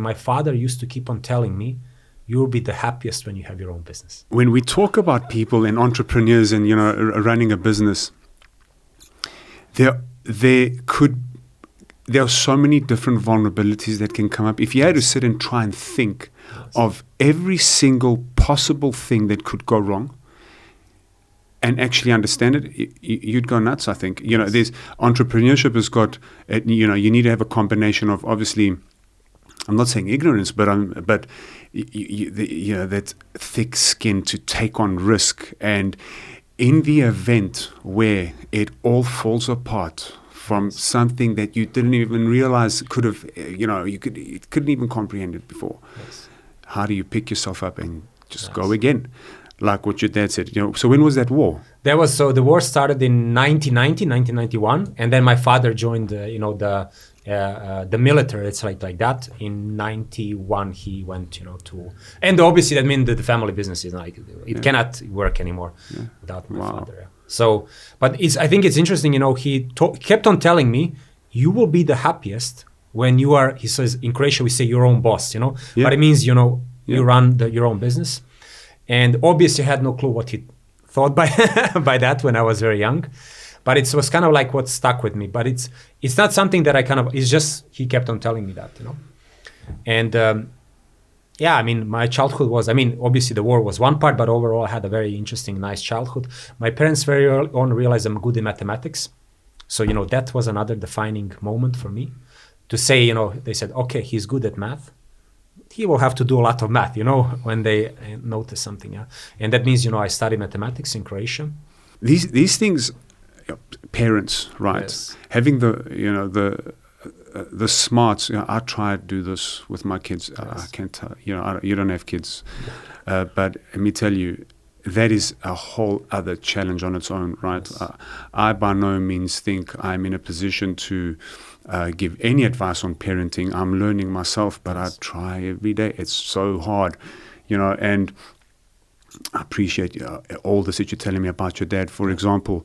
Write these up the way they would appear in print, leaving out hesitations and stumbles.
My father used to keep on telling me, you'll be the happiest when you have your own business. When we talk about people and entrepreneurs and, running a business, there are so many different vulnerabilities that can come up. If you had to sit and try and think of every single possible thing that could go wrong and actually understand it, you'd go nuts, I think. There's entrepreneurship has got, you need to have a combination of, obviously, I'm not saying ignorance, but that thick skin to take on risk. And in the event where it all falls apart from something that you didn't even realize could have, you couldn't even comprehend it before. Yes. How do you pick yourself up and just go again? Like what your dad said. So when was that war? The war started in 1991, and then my father joined, the military. It's like that. In 91, he went, to, and obviously that means that the family business is it cannot work anymore without my father. Yeah. So, but I think it's interesting. He kept on telling me, you will be the happiest when you are. He says in Croatia we say your own boss. But it means you run your own business. And obviously, I had no clue what he thought by that when I was very young, but it was kind of like what stuck with me. But it's not something that it's just he kept on telling me that, And my childhood was, obviously the war was one part, but overall I had a very interesting, nice childhood. My parents very early on realized I'm good in mathematics, so that was another defining moment for me. To say, they said, okay, he's good at math. He will have to do a lot of math, when they notice something. Yeah? And that means, I studied mathematics in Croatia. These things, parents, right? Yes. Having the smarts. I try to do this with my kids. Yes. I can't tell. You don't have kids, but let me tell you, that is a whole other challenge on its own, right? Yes. I by no means think I'm in a position to give any advice on parenting. I'm learning myself, but I try every day. It's so hard, and I appreciate all this that you're telling me about your dad, for example.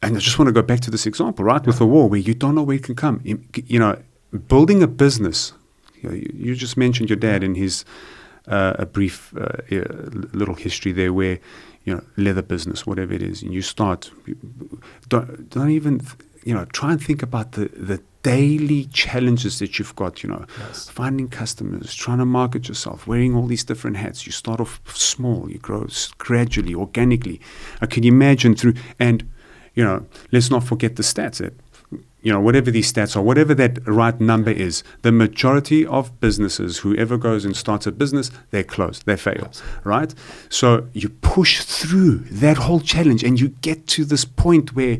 And I just want to go back to this example, right, with the war, where you don't know where it can come. Building a business, you just mentioned your dad in his a brief little history there where, leather business, whatever it is, and you start, don't even... try and think about the daily challenges that you've got, Yes. Finding customers, trying to market yourself, wearing all these different hats. You start off small, you grow gradually, organically. I can imagine and, let's not forget the stats that, whatever these stats are, whatever that right number is, the majority of businesses, whoever goes and starts a business, they close, they fail, Absolutely. Right? So you push through that whole challenge and you get to this point where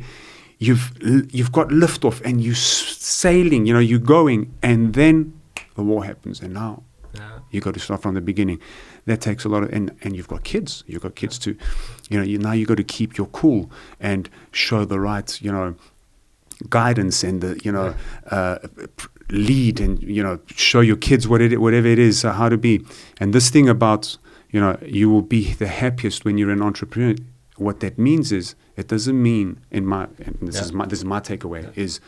you've got liftoff and you're sailing, you're going, and then the war happens, and now you got to start from the beginning. That takes a lot of, and you've got kids. You've got kids too. Now you got to keep your cool and show the right, guidance and the, lead and, show your kids whatever it is, how to be. And this thing about, you will be the happiest when you're an entrepreneur. What that means is, it doesn't mean, this is my takeaway, is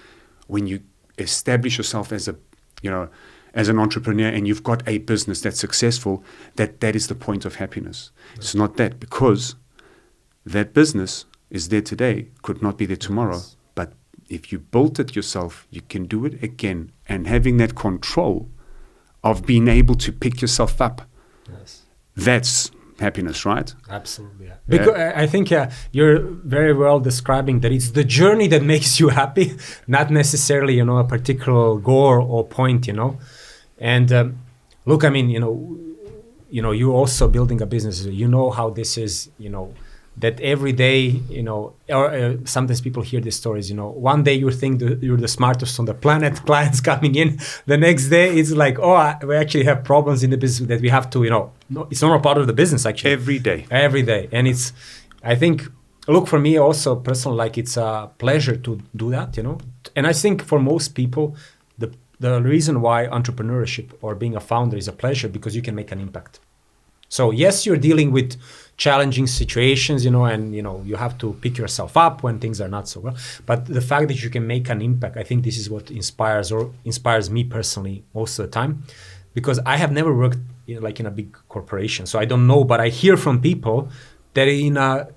when you establish yourself as as an entrepreneur and you've got a business that's successful, that is the point of happiness. Right. It's not that, because that business is there today, could not be there tomorrow. Yes. But if you built it yourself, you can do it again, and having that control of being able to pick yourself up, that's happiness, right? Absolutely. Yeah. Because I think you're very well describing that it's the journey that makes you happy, not necessarily a particular goal or point. And look, you also building a business. How this is. That every day, or sometimes people hear these stories, one day you think you're the smartest on the planet, clients coming in. The next day it's like, we actually have problems in the business that we have to, it's not a part of the business actually. Every day. And I think, look, for me also personally, it's a pleasure to do that, And I think for most people, the reason why entrepreneurship or being a founder is a pleasure, because you can make an impact. So yes, you're dealing with challenging situations, and you have to pick yourself up when things are not so well. But the fact that you can make an impact, I think this is what inspires me personally most of the time, because I have never worked in a big corporation, so I don't know. But I hear from people that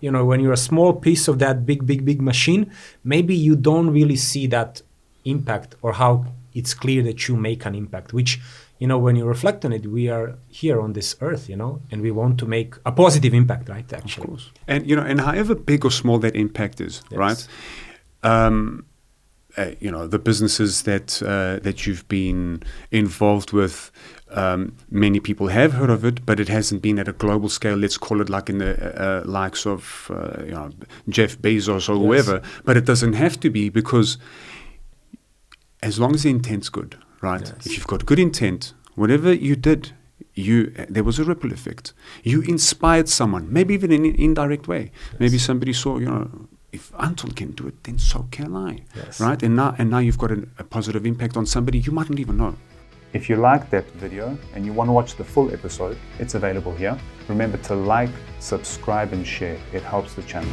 when you're a small piece of that big machine, maybe you don't really see that impact, or how it's clear that you make an impact, which, when you reflect on it, we are here on this earth, and we want to make a positive impact, right? Actually. Of course. And, and however big or small that impact is, yes. right? The businesses that you've been involved with, many people have heard of it, but it hasn't been at a global scale. Let's call it like in the likes of Jeff Bezos or yes. whoever. But it doesn't have to be, because as long as the intent's good, right? Yes. If you've got good intent, whatever you did, there was a ripple effect. You inspired someone, maybe even in an indirect way. Yes. Maybe somebody saw, if Anton can do it, then so can I, yes. right? And now you've got a positive impact on somebody you mightn't even know. If you liked that video and you want to watch the full episode, it's available here. Remember to like, subscribe, and share. It helps the channel.